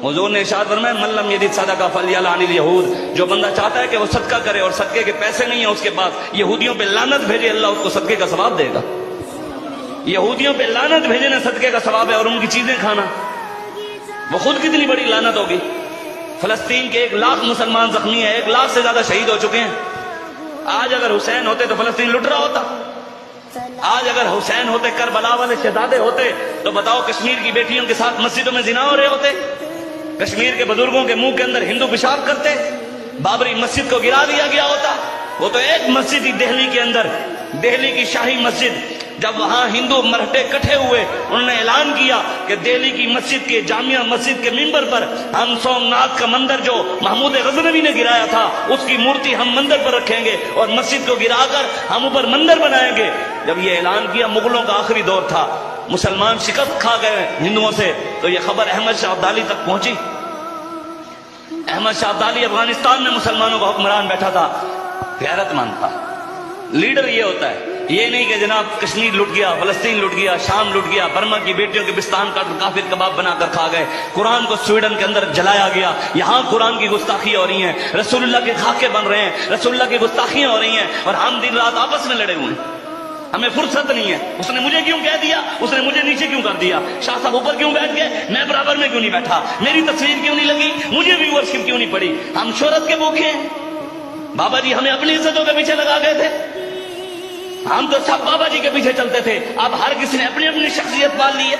حضور نے ارشاد فرمایا من لم یجد صدقہ فلیلعن الیہود، جو بندہ چاہتا ہے کہ وہ صدقہ کرے اور صدقے کے پیسے نہیں ہیں اس کے پاس، یہودیوں پہ لعنت بھیجے، اللہ اس کو صدقے کا ثواب دے گا۔ یہودیوں پہ لعنت بھیجنا صدقے کا ثواب ہے، اور ان کی چیزیں کھانا وہ خود کتنی بڑی لعنت ہوگی۔ فلسطین کے 1 لاکھ مسلمان زخمی ہیں، 1 لاکھ سے زیادہ شہید ہو چکے ہیں۔ آج اگر حسین ہوتے تو فلسطین لٹ رہا ہوتا، آج اگر حسین ہوتے، کربلا والے شہزادے ہوتے تو بتاؤ کشمیر کی بیٹیوں کے ساتھ مسجدوں میں زنا ہو رہے ہوتے، کشمیر کے بزرگوں کے منہ کے اندر ہندو پیشاب کرتے، بابری مسجد کو گرا دیا گیا ہوتا۔ وہ تو ایک مسجد ہی دہلی کے اندر، دہلی کی شاہی مسجد، جب وہاں ہندو مرہٹے اکٹھے ہوئے، انہوں نے اعلان کیا کہ دہلی کی مسجد کے جامعہ مسجد کے ممبر پر ہم سومناتھ کا مندر جو محمود غزنوی نے گرایا تھا اس کی مورتی ہم مندر پر رکھیں گے اور مسجد کو گرا کر ہم اوپر مندر بنائیں گے۔ جب یہ اعلان کیا، مغلوں کا آخری دور تھا، مسلمان شکست کھا گئے ہندوؤں سے، تو یہ خبر احمد شاہ ابدالی تک پہنچی۔ احمد شاہ ابدالی افغانستان میں مسلمانوں کا حکمران بیٹھا تھا، غیرت مند تھا۔ لیڈر یہ ہوتا ہے، یہ نہیں کہ جناب کشمیر لٹ گیا، فلسطین لٹ گیا، شام لٹ گیا، برما کی بیٹیوں کے بستان کا کافر کباب بنا کر کھا گئے، قرآن کو سویڈن کے اندر جلایا گیا، یہاں قرآن کی گستاخیاں ہو رہی ہیں، رسول اللہ کے خاکے بن رہے ہیں، رسول اللہ کی گستاخیاں ہو رہی ہیں، اور ہم دن رات آپس میں لڑے ہوئے ہیں۔ ہمیں فرصت نہیں ہے، اس نے مجھے کیوں کہہ دیا، اس نے مجھے نیچے کیوں کر دیا، شاہ صاحب اوپر کیوں بیٹھ گئے، میں برابر میں کیوں نہیں بیٹھا، میری تصویر کیوں نہیں لگی، مجھے ویورشپ کیوں نہیں پڑی۔ ہم شہرت کے بھوکے ہیں۔ بابا جی ہمیں اپنی عزتوں کے پیچھے لگا گئے تھے، ہم تو سب بابا جی کے پیچھے چلتے تھے، اب ہر کسی نے اپنی اپنی شخصیت پال لی ہے۔